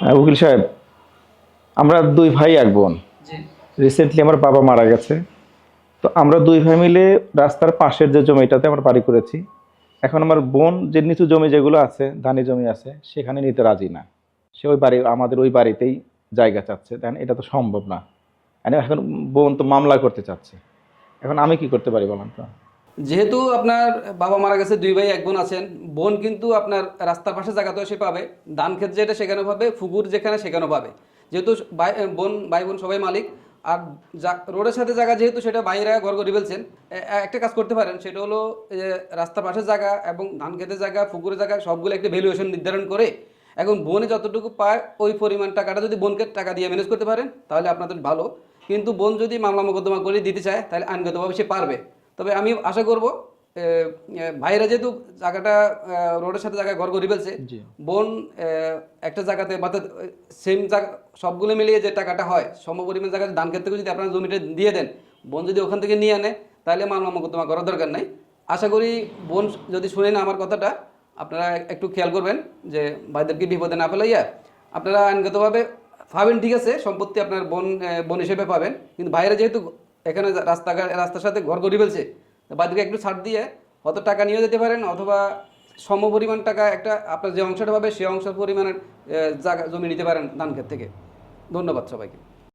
উকিল সাহেব, আমরা দুই ভাই এক বোন। জি। রিসেন্টলি আমার বাবা মারা গেছে। তো আমরা দুই ভাই মিলে রাস্তার পাশের যে জমিটাতে আমরা বাড়ি করেছি, এখন আমার বোন যে নিচু জমি যেগুলো আছে, ধানি জমি আছে, সেখানে নিতে রাজি না। সে ওই বাড়ি, আমাদের ওই বাড়িতেই জায়গা চাচ্ছে। দেন এটা তো সম্ভব না। এখন বোন তো মামলা করতে চাচ্ছে। এখন আমি কি করতে পারি বলেন তো? যেহেতু আপনার বাবা মারা গেছে, দুই ভাই এক বোন আছেন, বোন কিন্তু আপনার রাস্তার পাশে জায়গাতেও সে পাবে, ধান ক্ষেত যেটা সেখানেও পাবে, পুকুর যেখানে সেখানেও পাবে। যেহেতু ভাই বোন সবাই মালিক। আর রোডের সাথে জায়গা যেহেতু সেটা বাইরে ঘর করে ফেলছেন, একটা কাজ করতে পারেন, সেটা হলো রাস্তার পাশের জায়গা এবং ধান ক্ষেতের জায়গা, পুকুরের জায়গা সবগুলো একটা ভ্যালুয়েশন নির্ধারণ করে এখন বোনে যতটুকু পায় ওই পরিমাণ টাকাটা যদি বোনকে টাকা দিয়ে ম্যানেজ করতে পারেন তাহলে আপনাদের ভালো। কিন্তু বোন যদি মামলা মোকদ্দমা করে দিতে চায় তাহলে আইনগতভাবে সে পারবে। তবে আমি আশা করব ভাইরা যেহেতু জায়গাটা রোডের সাথে জায়গায় ঘর করে ফেলছে, জি। বোন একটা জায়গাতে বা সেম জায়গা সবগুলো মিলিয়ে যে টাকাটা হয় সমপরিমাণ জায়গায় ধান ক্ষেত থেকে যদি আপনারা জমিটা দিয়ে দেন, বোন যদি ওখান থেকে নিয়ে আনে তাহলে মামলা মোকদ্দমা করার দরকার নাই। আশা করি বোন যদি শুনেন আমার কথাটা, আপনারা একটু খেয়াল করবেন যে ভাইদেরকে বিপদে না ফেলাইয়া আপনারা আইনগতভাবে পাবেন। ঠিক আছে, সম্পত্তি আপনার বোন হিসেবে পাবেন, কিন্তু ভাইরা যেহেতু এখানে রাস্তার সাথে ঘর করে ফেলছে, বাদীকে একটু ছাড় দিয়ে হয়তো টাকা নিয়ে যেতে পারেন, অথবা সমপরিমাণ টাকা একটা আপনার যে অংশটা পাবে সেই অংশ পরিমাণের জায়গা জমি নিতে পারেন ধান ক্ষেত থেকে। ধন্যবাদ সবাইকে।